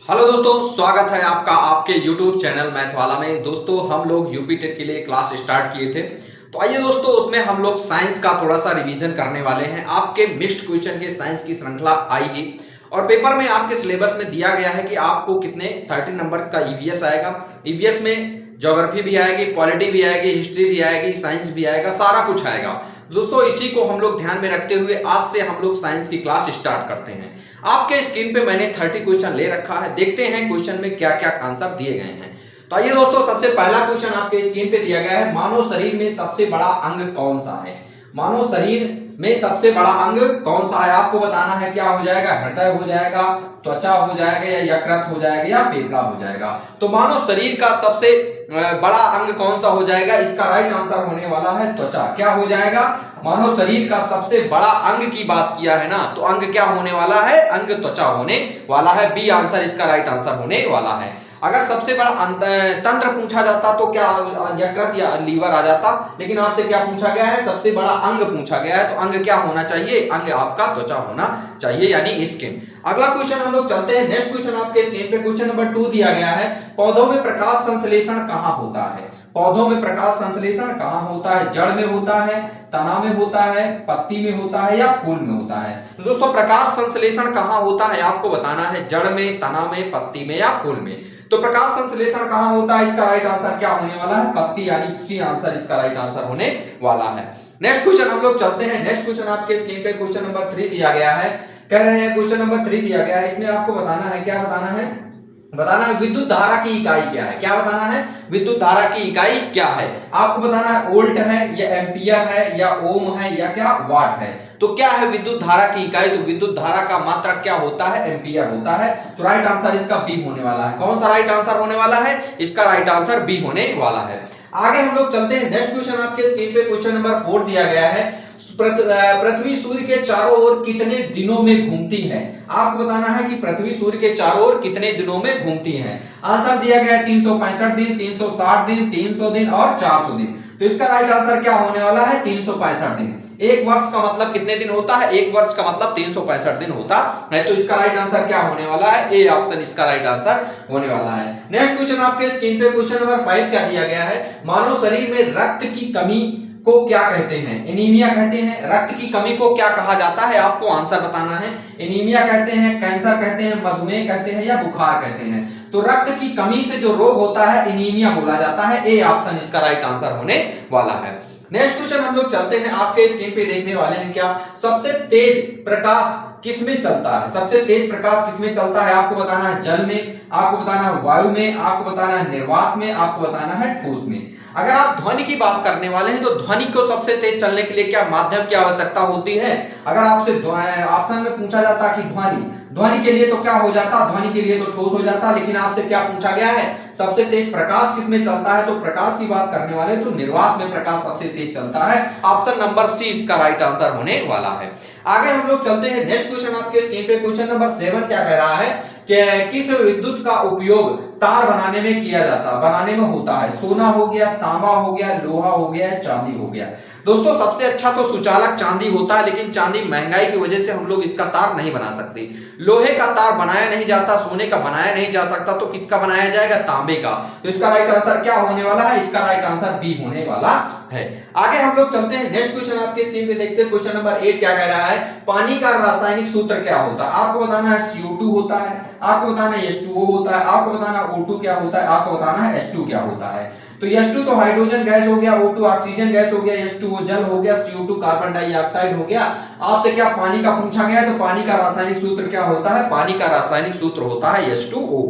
Hello दोस्तों, स्वागत है आपका आपके YouTube चैनल मैथ वाला में। दोस्तों हम लोग यूपी टेट के लिए क्लास स्टार्ट किए थे, तो आइए दोस्तों उसमें हम लोग साइंस का थोड़ा सा रिवीजन करने वाले हैं। आपके मिक्स्ड क्वेश्चन के साइंस की श्रृंखला आएगी और पेपर में आपके सिलेबस में दिया गया है कि आपको कितने 30 नंबर का ईवीएस आएगा। ईवीएस में ज्योग्राफी भी आएगी, पॉलिटी भी आएगी, हिस्ट्री भी आएगी, साइंस भी आएगा, सारा कुछ आएगा। दोस्तों इसी को हम लोग ध्यान में रखते हुए आज से हम लोग साइंस की क्लास स्टार्ट करते हैं। आपके स्क्रीन पे मैंने 30 क्वेश्चन ले रखा है, देखते हैं क्वेश्चन में क्या क्या आंसर दिए गए हैं। तो आइए दोस्तों, सबसे पहला क्वेश्चन आपके स्क्रीन पे दिया गया है, मानव शरीर में सबसे बड़ा अंग कौन सा है। मानव शरीर में सबसे बड़ा अंग कौन सा है आपको बताना है। क्या हो जाएगा, हृदय हो जाएगा, त्वचा हो जाएगा, या यकृत हो जाएगा, या फेफड़ा हो जाएगा। तो मानव शरीर का सबसे बड़ा अंग कौन सा हो जाएगा, इसका राइट आंसर होने वाला है त्वचा। क्या हो जाएगा, मानव शरीर का सबसे बड़ा अंग की बात किया है ना, तो अंग क्या होने वाला है, अंग त्वचा होने वाला है। बी आंसर इसका राइट आंसर होने वाला है। अगर सबसे बड़ा तंत्र पूछा जाता तो क्या यकृत या लीवर आ जाता, लेकिन आपसे क्या पूछा गया है, सबसे बड़ा अंग पूछा गया है। तो अंग क्या होना चाहिए, अंग आपका त्वचा होना चाहिए, यानी स्किन। अगला क्वेश्चन हम लोग चलते हैं। नेक्स्ट क्वेश्चन आपके स्क्रीन पे क्वेश्चन नंबर 2 दिया गया है, पौधों में प्रकाश संश्लेषण कहाँ होता है। पौधों में प्रकाश संश्लेषण कहाँ होता है, जड़ में होता है, तना में होता है, पत्ती में होता है, या फूल में होता है। तो दोस्तों प्रकाश संश्लेषण कहाँ होता है आपको बताना है, जड़ में, तना में, पत्ती में, या फूल में। तो प्रकाश संश्लेषण कहाँ होता है, इसका राइट आंसर क्या होने वाला है, पत्ती, यानी सी आंसर इसका राइट आंसर होने वाला है। नेक्स्ट क्वेश्चन हम लोग चलते हैं। नेक्स्ट क्वेश्चन आपके स्क्रीन पे क्वेश्चन नंबर 3 दिया गया है। कह रहे हैं क्वेश्चन नंबर 3 दिया गया है, इसमें आपको बताना है, क्या बताना है, बताना है विद्युत धारा की इकाई क्या है। क्या बताना है, विद्युत धारा की इकाई क्या है। आपको बताना है वोल्ट है, या एम्पियर है, या ओम है, या क्या वाट है। तो क्या है विद्युत धारा की इकाई, तो विद्युत धारा का मात्रक क्या होता है, एम्पियर होता है। तो राइट आंसर इसका बी होने वाला है। कौन सा राइट आंसर होने वाला है, इसका राइट आंसर बी होने वाला है। आगे हम लोग चलते हैं। नेक्स्ट क्वेश्चन आपके स्क्रीन पे क्वेश्चन नंबर 4 दिया गया है, पृथ्वी सूर्य के चारों ओर कितने दिनों में घूमती है। आपको बताना है कि पृथ्वी सूर्य के चारों ओर कितने दिनों में घूमती है। आंसर दिया गया है 365 दिन, 360 दिन, 300 दिन और 400 दिन। तो इसका राइट आंसर क्या होने वाला है, 365 दिन। एक वर्ष का मतलब कितने दिन होता है, एक वर्ष का मतलब 365 दिन होता है। तो इसका राइट आंसर क्या होने वाला है, ए ऑप्शन इसका राइट आंसर होने वाला है। नेक्स्ट क्वेश्चन आपके स्क्रीन पे क्वेश्चन नंबर 5 क्या दिया गया है, मानव शरीर में रक्त की कमी को क्या कहते हैं। एनीमिया कहते हैं। रक्त की कमी को क्या कहा जाता है, आपको आंसर बताना है। एनीमिया कहते हैं, कैंसर कहते हैं, मधुमेह कहते हैं, या बुखार कहते हैं। तो रक्त की कमी से जो रोग होता है एनीमिया बोला जाता है। ए ऑप्शन इसका राइट आंसर होने वाला है। नेक्स्ट क्वेश्चन हम लोग चलते हैं। आपके स्क्रीन पे देखने वाले हैं, क्या सबसे तेज प्रकाश किसमें चलता है। सबसे तेज प्रकाश किसमें चलता है, आपको बताना है जल में, आपको बताना है वायु में, आपको बताना है निर्वात में, आपको बताना है ठोस में। अगर आप ध्वनि की बात करने वाले हैं तो ध्वनि को सबसे तेज चलने के लिए क्या माध्यम की आवश्यकता होती है। अगर आपसे ऑप्शन में पूछा जाता कि ध्वनि के लिए तो क्या हो जाता, ध्वनि के लिए तो ठोस हो जाता, लेकिन आपसे क्या पूछा गया है, सबसे तेज प्रकाश किसमें चलता है। तो प्रकाश की बात करने वाले तो निर्वात में प्रकाश सबसे तेज चलता है। ऑप्शन नंबर सी इसका राइट आंसर होने वाला है। आगे हम लोग चलते हैं। नेक्स्ट क्वेश्चन आपके स्क्रीन पे क्वेश्चन नंबर 7 क्या कह रहा है कि किस विद्युत का उपयोग तार बनाने में किया जाता, बनाने में होता है। सोना हो गया, तांबा हो गया, लोहा हो गया, चांदी हो गया। दोस्तों सबसे अच्छा तो सुचालक चांदी होता है, लेकिन चांदी महंगाई की वजह से हम लोग इसका तार नहीं बना सकते। लोहे का तार बनाया नहीं जाता, सोने का बनाया नहीं जा सकता, तो किसका बनाया जाएगा, तांबे का। तो इसका राइट आंसर क्या होने वाला है, इसका राइट आंसर बी होने वाला है। आगे हम लोग चलते हैं। नेक्स्ट क्वेश्चन आपके स्क्रीन पे देखते हैं। क्वेश्चन नंबर 8 क्या कह रहा है, पानी का रासायनिक सूत्र क्या होता है। आपको बताना है CO2 होता है, आपको बताना है H2O होता है, आपको बताना है O2 क्या होता है, आपको बताना है H2 क्या होता है। तो H2 तो हाइड्रोजन गैस हो गया, O2 ऑक्सीजन गैस हो गया, H2O जल हो गया, CO2 कार्बन डाइऑक्साइड हो गया। आपसे क्या पानी का पूछा गया है, तो पानी का रासायनिक सूत्र क्या होता है, पानी का रासायनिक सूत्र होता है H2O।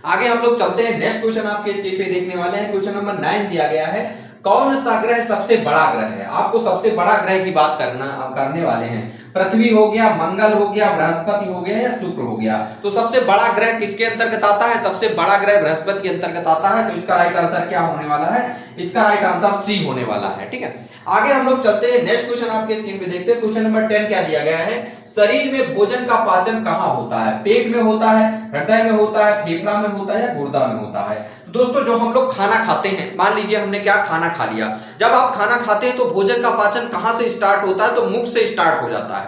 आगे हम लोग चलते हैं। नेक्स्ट क्वेश्चन आपके स्क्रीन पे देखने वाले हैं। क्वेश्चन नंबर 9 दिया गया है, कौन सा ग्रह सबसे बड़ा ग्रह है। आपको सबसे बड़ा ग्रह की बात करने वाले हैं। पृथ्वी हो गया, मंगल हो गया, बृहस्पति हो गया, या शुक्र हो गया। तो सबसे बड़ा ग्रह किसके अंतर्गत आता है, सबसे बड़ा ग्रह बृहस्पति के अंतर्गत आता है। तो इसका राइट आंसर क्या होने वाला है, इसका राइट आंसर सी होने वाला है। ठीक है, आगे हम लोग चलते हैं। नेक्स्ट क्वेश्चन आपके स्क्रीन पे देखते हैं। क्वेश्चन नंबर 10 क्या दिया गया है, शरीर में भोजन का पाचन कहाँ होता है। पेट में होता है, हृदय में होता है, फेफड़ा में होता है, या गुर्दा में होता है। दोस्तों जो हम लोग खाना खाते हैं, मान लीजिए हमने क्या खाना खा लिया, जब आप खाना खाते हैं तो भोजन का पाचन कहां से स्टार्ट होता है, तो मुख से स्टार्ट हो जाता है।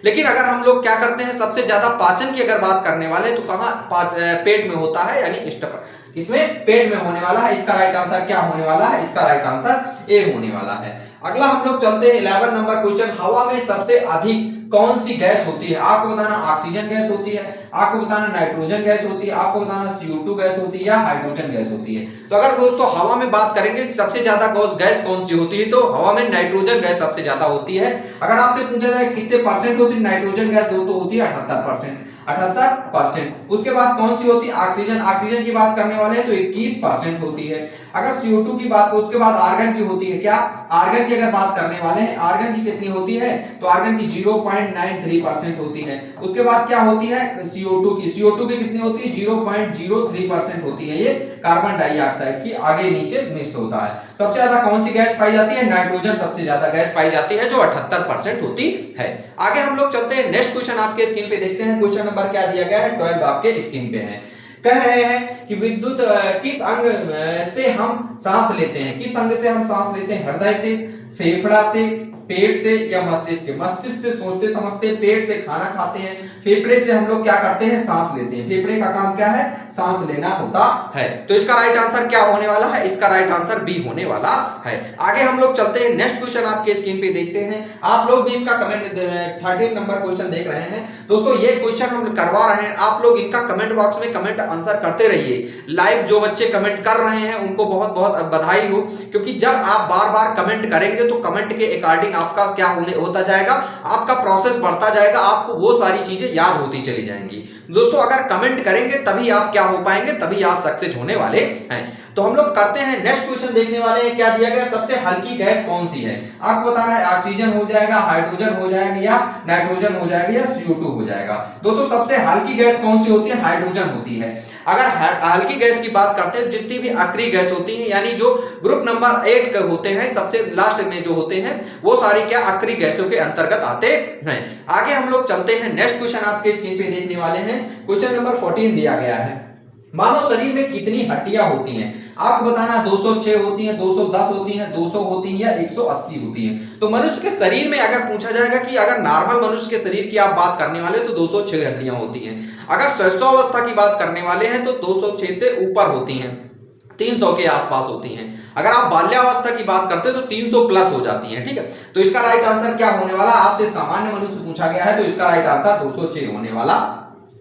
लेकिन अगर हम लोग क्या करते हैं, सबसे ज्यादा पाचन की अगर बात करने वाले हैं तो कहाँ पेट में होता है, यानी इसमें पेट में होने वाला है। इसका राइट आंसर क्या होने वाला है, इसका राइट आंसर ए होने वाला है। अगला हम लोग चलते हैं 11 नंबर क्वेश्चन, हवा में सबसे अधिक कौन सी गैस होती है? आपको बताना ऑक्सीजन गैस होती है, आपको बताना नाइट्रोजन गैस होती है, आपको बताना CO2 गैस होती है या हाइड्रोजन गैस होती है। तो अगर दोस्तों हवा में बात करेंगे सबसे ज्यादा गैस कौन सी होती है, तो हवा में नाइट्रोजन गैस सबसे ज्यादा होती है। अगर आपसे पूछा जाए कितने परसेंट होती है नाइट्रोजन गैस, दोस्तों होती है 78%, 78%। उसके बाद कौन सी होती है? ऑक्सीजन। ऑक्सीजन की बात करने वाले हैं तो 21% होती है। अगर CO2 की बात, उसके बाद आर्गन की होती है, क्या आर्गन की अगर बात करने वाले हैं, आर्गन की कितनी होती है, तो आर्गन की 0.93% होती है। उसके बाद क्या होती है? CO2 की, CO2 की कितनी होती है? 0.03% होती है। ये कार्बन डाइऑक्साइड की आगे नीचे मिक्स होता है। सबसे ज्यादा कौन सी गैस पाई जाती है? नाइट्रोजन सबसे ज्यादा गैस पाई जाती है, जो 78% होती है। आगे हम लोग चलते हैं, नेक्स्ट क्वेश्चन आपके स्क्रीन पे देखते हैं। क्वेश्चन नंबर क्या दिया गया है? 12 आपके स्क्रीन पे है। कह रहे हैं कि विद्युत किस अंग से हम सांस लेते हैं? किस अंग से हम सांस लेते हैं? हृदय से, फेफड़ा से, पेट से या मस्तिष्क से? मस्तिष्क से सोचते समझते, पेट से खाना खाते हैं, फेफड़े से हम लोग क्या करते हैं? सांस लेते हैं। फेफड़े का काम क्या है? सांस लेना होता है। तो इसका राइट आंसर क्या होने वाला है? इसका राइट आंसर बी होने वाला है। आगे हम लोग चलते हैं, नेक्स्ट क्वेश्चन आपके स्क्रीन पे देखते हैं। आप लोग भी इसका कमेंट 13 नंबर क्वेश्चन देख रहे हैं। दोस्तों ये क्वेश्चन हम करवा रहे हैं, आप लोग इनका कमेंट बॉक्स में कमेंट आंसर करते रहिए। लाइव जो बच्चे कमेंट कर रहे हैं उनको बहुत बहुत बधाई हो, क्योंकि जब आप बार बार कमेंट करेंगे तो कमेंट के अकॉर्डिंग आपका क्या होता जाएगा, आपका प्रोसेस बढ़ता जाएगा, आपको वो सारी चीजें याद होती चली जाएंगी। दोस्तों अगर कमेंट करेंगे तभी आप क्या हो पाएंगे, तभी आप सक्सेस होने वाले हैं। तो हम लोग करते हैं नेक्स्ट क्वेश्चन देखने वाले हैं। क्या दिया गया? सबसे हल्की गैस कौन सी है? आपको बताना है ऑक्सीजन हो जाएगा, हाइड्रोजन हो जाएगा या नाइट्रोजन हो जाएगा या CO2 हो जाएगा। दोस्तों सबसे हल्की गैस कौन सी होती है? हाइड्रोजन होती है। अगर हल्की गैस की बात करते हैं, जितनी भी आखिरी गैस होती है, यानी जो ग्रुप नंबर 8 के होते हैं, सबसे लास्ट में जो होते हैं, वो सारी क्या आखिरी गैसों के अंतर्गत आते हैं। आगे हम लोग चलते हैं, नेक्स्ट क्वेश्चन आपके स्क्रीन पे देखने वाले हैं। क्वेश्चन नंबर 14 दिया गया है, मानव शरीर में कितनी हड्डियां होती हैं? आपको बताना 206 होती हैं, 210 होती हैं, 200 होती हैं या 180 होती हैं। तो मनुष्य के शरीर में अगर पूछा जाएगा कि अगर नॉर्मल मनुष्य के शरीर की आप बात करने वाले तो 206 हड्डियां होती हैं। अगर स्वस्थावस्था की बात करने वाले हैं तो 206 से ऊपर होती हैं, 300 के आसपास होती हैं। अगर आप बाल्यावस्था की बात करते हैं तो 300 प्लस हो जाती हैं। ठीक है, तो इसका राइट आंसर क्या होने वाला? आपसे सामान्य मनुष्य पूछा गया है तो इसका राइट आंसर 206 होने वाला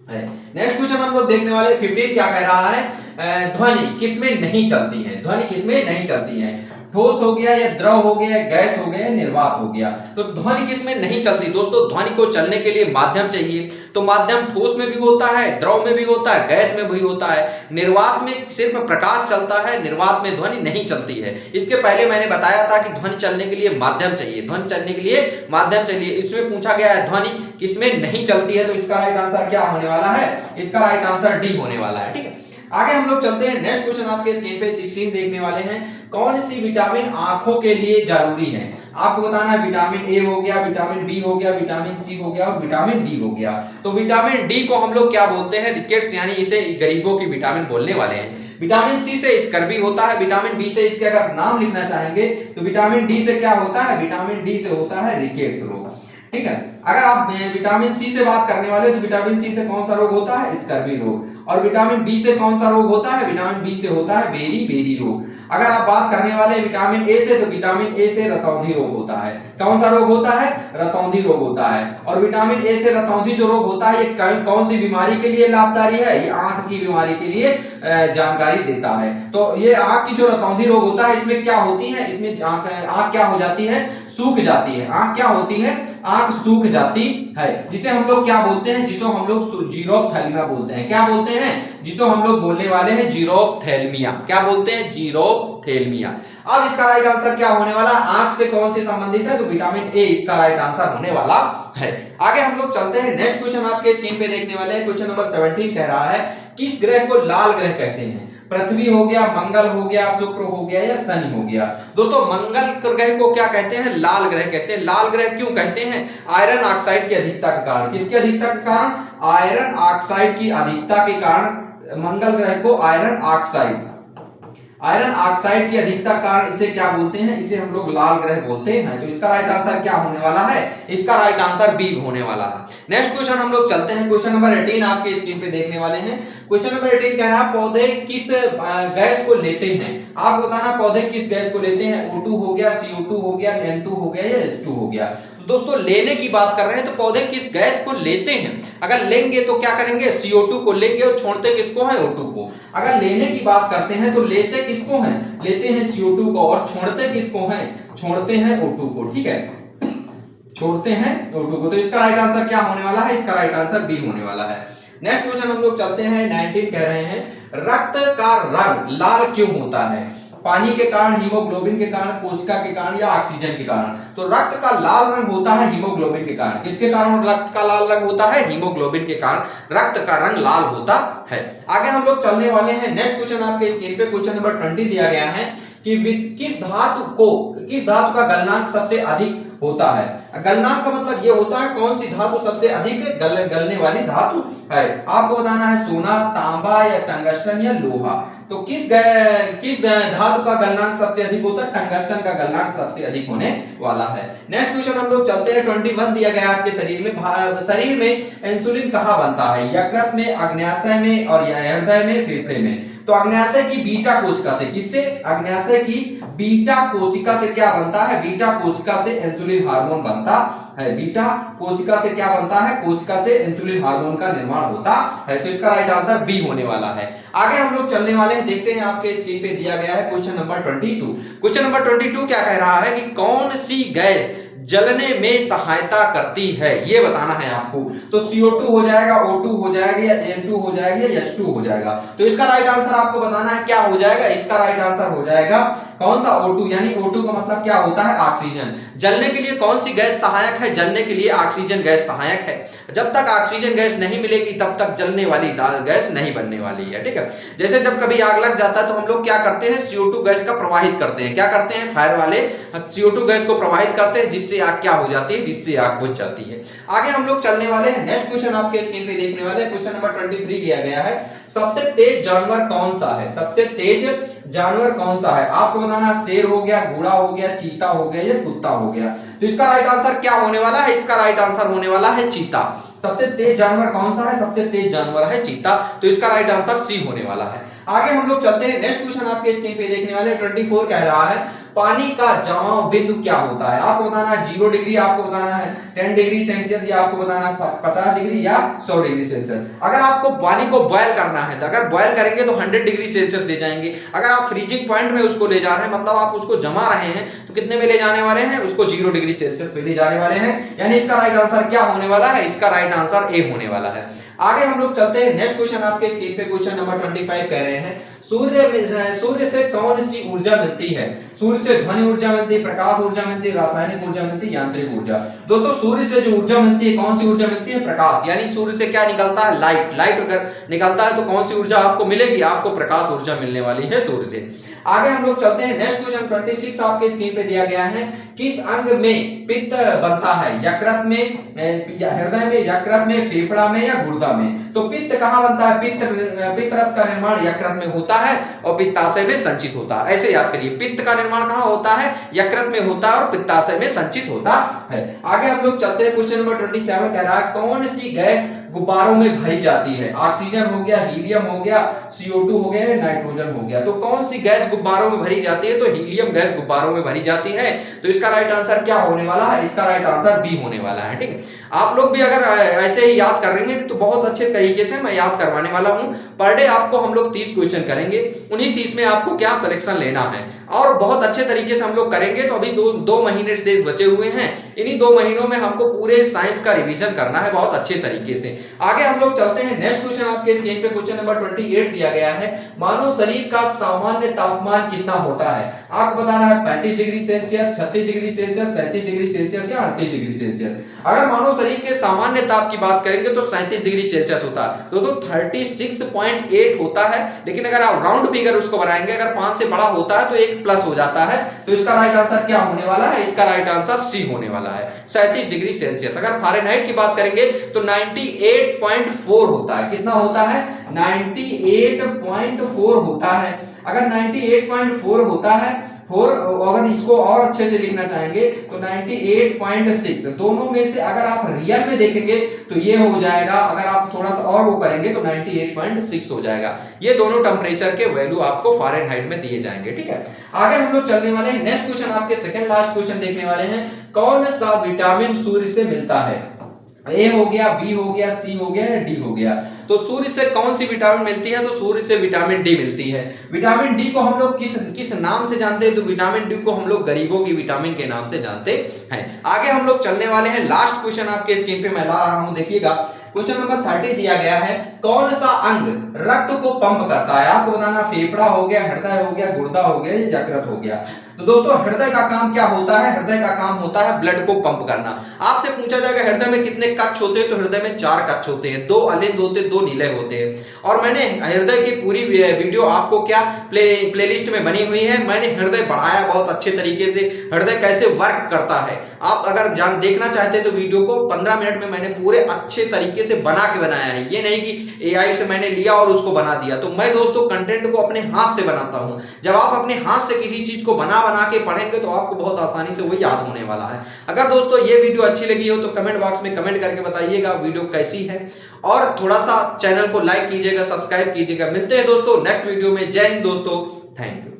है। नेक्स्ट क्वेश्चन हम लोग देखने वाले 15 क्या कह रहा है? ध्वनि किसमें नहीं चलती है? ध्वनि किसमें नहीं चलती है? ठोस हो गया या द्रव हो गया, गैस हो गया, निर्वात हो गया। तो ध्वनि किसमें नहीं चलती? दोस्तों ध्वनि को चलने के लिए माध्यम चाहिए, तो माध्यम ठोस में भी होता है, द्रव में भी होता है, गैस में भी होता है। निर्वात में सिर्फ प्रकाश चलता है, निर्वात में ध्वनि नहीं चलती है। इसके पहले मैंने बताया था कि ध्वनि चलने के लिए माध्यम चाहिए, ध्वनि चलने के लिए माध्यम चाहिए। इसमें पूछा गया है ध्वनि किसमें नहीं चलती है, तो इसका राइट आंसर क्या होने वाला है? इसका राइट आंसर डी होने वाला है। ठीक है, आगे हम लोग चलते हैं, नेक्स्ट क्वेश्चन आपके स्क्रीन पे 16 देखने वाले हैं। कौन सी विटामिन आंखों के लिए जरूरी है? आपको बताना है विटामिन ए हो गया, विटामिन बी हो गया, विटामिन सी हो गया और विटामिन डी हो गया। तो विटामिन डी को हम लोग क्या बोलते हैं? रिकेट्स, यानी इसे गरीबों की विटामिन बोलने वाले हैं। विटामिन सी से स्कर्वी होता है, विटामिन बी से इसके अगर नाम लिखना चाहेंगे तो विटामिन डी से क्या होता है? विटामिन डी से होता है रिकेट्स रोग। ठीक है, अगर आप विटामिन सी से बात करने वाले तो विटामिन सी से कौन सा रोग होता है? स्कर्वी रोग। और विटामिन बी से कौन सा रोग होता है? विटामिन बी से होता है बेरी बेरी रोग। अगर आप बात करने वाले विटामिन ए से तो विटामिन ए से रतौंधी रोग होता है। कौन सा रोग होता है? रतौंधी रोग होता है। और विटामिन ए से रतौंधी जो रोग होता है ये कौन सी बीमारी के लिए लाभकारी है? ये आंख की बीमारी के लिए जानकारी देता है। तो ये आंख की जो रतौंधी रोग होता है इसमें क्या होती है? इसमें आंख क्या हो जाती है? सूख जाती है। आंख क्या होती है? आंख सूख जाती है, जिसे हम लोग क्या बोलते हैं? जिसको हम लोग जीरोप्थैल्मिया बोलते हैं। क्या बोलते हैं? जिसको हम लोग बोलने वाले हैं जीरोप्थैल्मिया। क्या बोलते हैं? जीरोप्थैल्मिया। अब इसका राइट आंसर क्या होने वाला? आंख से कौन से संबंधित है? तो विटामिन ए इसका राइट आंसर होने वाला है। आगे हम लोग चलते हैं, नेक्स्ट क्वेश्चन आपके स्क्रीन पे देखने वाले हैं। क्वेश्चन नंबर 17 कह रहा है किस ग्रह को लाल ग्रह कहते हैं? पृथ्वी हो गया, मंगल हो गया, शुक्र हो गया या शनि हो गया। दोस्तों मंगल ग्रह को क्या कहते हैं? लाल ग्रह कहते हैं। लाल ग्रह क्यों कहते हैं? आयरन ऑक्साइड की अधिकता के कारण। किसकी अधिकता के कारण? आयरन ऑक्साइड की अधिकता के कारण मंगल ग्रह को आयरन आयरन ऑक्साइड की अधिकता कारण इसे क्या बोलते हैं? इसे हम लोग लाल ग्रह बोलते हैं। तो इसका राइट आंसर क्या होने वाला है? इसका राइट आंसर बी होने वाला है। नेक्स्ट क्वेश्चन हम लोग चलते हैं, क्वेश्चन नंबर 18 आपके स्क्रीन पे देखने वाले हैं। क्वेश्चन नंबर 18 कह रहा है पौधे किस गैस को लेते हैं? आप बताना पौधे किस गैस को लेते हैं? O2 हो गया, CO2 हो गया, N2 हो गया या H2 हो गया। तो दोस्तों लेने की बात कर रहे हैं, तो पौधे किस गैस को लेते हैं? अगर लेंगे तो क्या करेंगे? CO2 को लेंगे और छोड़ते किसको है? O2 को। अगर लेने की बात करते हैं तो लेते किसको हैं? लेते हैं CO2 को, और छोड़ते किसको हैं? छोड़ते हैं O2 को। ठीक है, छोड़ते हैं O2 को। तो इसका राइट आंसर क्या होने वाला है? इसका राइट आंसर बी होने वाला है। नेक्स्ट क्वेश्चन हम लोग चलते हैं, 19 कह रहे हैं रक्त का रंग लाल क्यों होता है? पानी के कारण, हीमोग्लोबिन के कारण, कोशिका के कारण या ऑक्सीजन के कारण? तो रक्त का लाल रंग होता है हीमोग्लोबिन के कारण। किसके कारण रक्त का लाल रंग होता है? हीमोग्लोबिन के कारण रक्त का रंग लाल होता है। आगे हम लोग चलने वाले हैं, नेक्स्ट क्वेश्चन आपके स्क्रीन पे क्वेश्चन नंबर 20 दिया गया है कि किस धातु का गलनांक सबसे अधिक होता है? गलनांक का मतलब ये होता है कौन सी धातु सबसे अधिक गलने वाली धातु है। आपको बताना है सोना, तांबा या टंगस्टन या लोहा। तो किस धातु का गलनांक सबसे अधिक होता है? टंगस्टन का गलनांक सबसे अधिक होने वाला है। नेक्स्ट क्वेश्चन हम लोग चलते हैं, 21 दिया गया आपके शरीर में इंसुलिन कहाँ बनता है? यकृत में, अग्न्याशय में और हृदय में, फेफड़े में। तो अग्न्याशय की बीटा कोशिका से, किससे? अग्न्याशय की बीटा कोशिका से क्या बनता है? बीटा कोशिका से इंसुलिन हार्मोन बनता है। बीटा कोशिका से क्या बनता है? कोशिका से इंसुलिन हार्मोन का निर्माण होता है। तो इसका राइट आंसर बी होने वाला है। आगे हम लोग चलने वाले हैं, देखते हैं आपके स्क्रीन पे दिया गया है क्वेश्चन नंबर 22। क्वेश्चन नंबर 22 क्या कह रहा है कि कौन सी गैस जलने में सहायता करती है? ये बताना है आपको। तो CO2 हो जाएगा, O2 हो जाएगा या N2 हो जाएगा या H2 हो जाएगा। तो इसका राइट आंसर आपको बताना है क्या हो जाएगा? इसका राइट आंसर हो जाएगा कौन सा? O2, यानी O2 का मतलब क्या होता है? ऑक्सीजन। जलने के लिए कौन सी गैस सहायक है? जलने के लिए ऑक्सीजन गैस सहायक है। जब तक ऑक्सीजन गैस नहीं मिलेगी तब तक जलने वाली गैस नहीं बनने वाली है। ठीक है, जैसे जब कभी आग लग जाता है तो हम लोग क्या करते हैं? CO2 गैस का प्रवाहित करते हैं। क्या करते हैं? फायर वाले CO2 गैस को प्रवाहित करते हैं, जिससे आग क्या हो जाती है? जिससे आग बुझ जाती है। आगे हम लोग चलने वाले हैं, नेक्स्ट क्वेश्चन आपके स्क्रीन पे देखने वाले हैं, क्वेश्चन नंबर 23 दिया गया है सबसे तेज जानवर कौन सा है? सबसे तेज जानवर कौन सा है? आपको बताना शेर हो गया, घोड़ा हो गया, चीता हो गया या कुत्ता हो गया। तो इसका राइट आंसर क्या होने वाला है? इसका राइट आंसर होने वाला है चीता। सबसे तेज जानवर कौन सा है? सबसे तेज जानवर है चीता। तो इसका राइट आंसर सी होने वाला है। आगे हम लोग चलते हैं, नेक्स्ट क्वेश्चन आपके स्क्रीन पे देखने वाले 24 कह रहा है पानी का जमाव बिंदु क्या होता है? आपको बताना है 0 डिग्री, आपको बताना है 10 डिग्री सेल्सियस, या आपको बताना है 50 डिग्री या 100 डिग्री सेल्सियस। अगर आपको पानी को बॉयल करना है तो अगर बॉयल करेंगे तो 100 डिग्री सेल्सियस ले जाएंगे। अगर आप फ्रीजिंग पॉइंट में उसको ले जा रहे हैं, मतलब आप उसको जमा रहे हैं, तो कितने में ले जाने वाले हैं? उसको 0 डिग्री सेल्सियस पे ले जाने वाले हैं। यानी इसका राइट आंसर क्या होने वाला है? इसका राइट आंसर ए होने वाला है। आगे हम लोग चलते हैं, नेक्स्ट क्वेश्चन आपके स्क्रीन पे क्वेश्चन नंबर 25 कह रहे हैं सूर्य से कौन सी ऊर्जा मिलती है? सूर्य से ध्वनि ऊर्जा मिलती है, प्रकाश ऊर्जा मिलती है, रासायनिक ऊर्जा मिलती है, यांत्रिक ऊर्जा। दोस्तों सूर्य से जो ऊर्जा मिलती है, कौन सी ऊर्जा मिलती है? प्रकाश। यानी सूर्य से क्या निकलता है? लाइट अगर निकलता है तो कौन सी ऊर्जा आपको मिलेगी? आपको प्रकाश ऊर्जा मिलने वाली है सूर्य से। आगे हम लोग चलते हैं, नेक्स्ट क्वेश्चन 26 आपके स्क्रीन पे दिया गया है किस अंग में पित्त बनता है? यकृत में, हृदय में, यकृत में, फेफड़ा में या गुर्दा में? तो पित्त कहाँ बनता है? पित्त रस का निर्माण यकृत में होता है और पित्ताशय में संचित होता है। ऐसे याद करिए, पित्त का निर्माण कहाँ होता है? यकृत में होता है और पित्ताशय में संचित होता है। आगे हम लोग चलते हैं, क्वेश्चन नंबर 27 कह रहा है कौन सी गैस गुब्बारों में भरी जाती है? ऑक्सीजन हो गया, हीलियम हो गया, CO2 हो गया, नाइट्रोजन हो गया। तो कौन सी गैस गुब्बारों में भरी जाती है? तो हीलियम गैस गुब्बारों में भरी जाती है। तो इसका राइट आंसर क्या होने वाला है? इसका राइट आंसर बी होने वाला है। ठीक है, आप लोग भी अगर ऐसे ही याद कर रहे हैं तो बहुत अच्छे तरीके से मैं याद करवाने वाला हूं। पर डे आपको हम लोग 30 क्वेश्चन करेंगे, उन्हीं 30 में आपको क्या सिलेक्शन लेना है और बहुत अच्छे तरीके से हम लोग करेंगे। तो अभी दो महीने शेष बचे हुए हैं, इन्हीं 2 महीनों में हमको पूरे साइंस का रिवीजन करना है बहुत अच्छे तरीके से। आगे हम लोग चलते हैं, नेक्स्ट क्वेश्चन आपके स्क्रीन पे क्वेश्चन नंबर 28 दिया गया है मानव शरीर का सामान्य तापमान कितना होता है? आपको बताना है 35 degree Celsius, 36 degree Celsius, 37 degree Celsius या 38 डिग्री सेल्सियस। अगर मानव शरीर के सामान्य ताप की बात करेंगे तो 37 डिग्री सेल्सियस होता है दोस्तों, 36.8 होता है। लेकिन अगर आप राउंड फिगर उसको बनाएंगे, अगर 5 से बड़ा होता है तो 1 प्लस हो जाता है। तो इसका राइट आंसर क्या होने वाला है? इसका राइट आंसर सी होने वाला है, 37 डिग्री सेल्सियस। अगर फारेनहाइट की बात करेंगे तो 98.4 होता है। कितना होता है? 98.4 होता है। अगर 98.4 होता है, और अगर इसको और अच्छे से लिखना चाहेंगे तो 98.6, दोनों में से अगर आप रियल में देखेंगे तो ये हो जाएगा, अगर आप थोड़ा सा और वो करेंगे तो 98.6 हो जाएगा। ये दोनों टेम्परेचर के वैल्यू आपको फारेनहाइट में दिए जाएंगे, ठीक है। आगे हम लोग चलने वाले हैं, नेक्स्ट क्वेश्चन आपके सेकंड लास्ट क्वेश्चन देखने वाले हैं। कौन सा विटामिन सूर्य से मिलता है? ए हो गया, बी हो गया, सी हो गया या डी हो गया। तो सूर्य से कौन सी विटामिन मिलती है? तो सूर्य से विटामिन डी मिलती है। विटामिन डी को हम लोग किस नाम से जानते हैं? तो विटामिन डी को हम लोग गरीबों की विटामिन के नाम से जानते हैं। आगे हम लोग चलने वाले हैं, लास्ट क्वेश्चन आपके स्क्रीन पे मैं ला रहा हूं, देखिएगा। क्वेश्चन नंबर 30 दिया गया है, कौन सा अंग रक्त को पंप करता है? आपको बताना, फेफड़ा हो गया, हृदय हो गया, गुर्दा हो गया, यकृत हो गया। तो दोस्तों हृदय का काम क्या होता है? हृदय का काम होता है ब्लड को पंप करना। आपसे पूछा जाएगा हृदय में कितने कक्ष होते हैं? तो हृदय में 4 कक्ष होते हैं, 2 अलिंद होते हैं, 2 नीले होते हैं। और मैंने हृदय की पूरी वीडियो आपको क्या प्लेलिस्ट में बनी हुई है, मैंने हृदय बढ़ाया बहुत अच्छे तरीके से, हृदय कैसे वर्क करता है। आप अगर देखना चाहते हैं तो वीडियो को 15 मिनट में मैंने पूरे अच्छे तरीके से बना के बनाया है। ये नहीं कि एआई से मैंने लिया और उसको बना दिया। तो मैं दोस्तों कंटेंट को अपने हाथ से बनाता हूं। जब आप अपने हाथ से किसी चीज को बना के पढ़ेंगे तो आपको बहुत आसानी से वो याद होने वाला है। अगर दोस्तों ये वीडियो अच्छी लगी हो तो कमेंट बॉक्स में कमेंट करके बताइएगा वीडियो कैसी है, और थोड़ा सा चैनल को लाइक कीजिएगा, सब्सक्राइब कीजिएगा। मिलते हैं दोस्तों नेक्स्ट वीडियो में। जय हिंद दोस्तों, थैंक यू।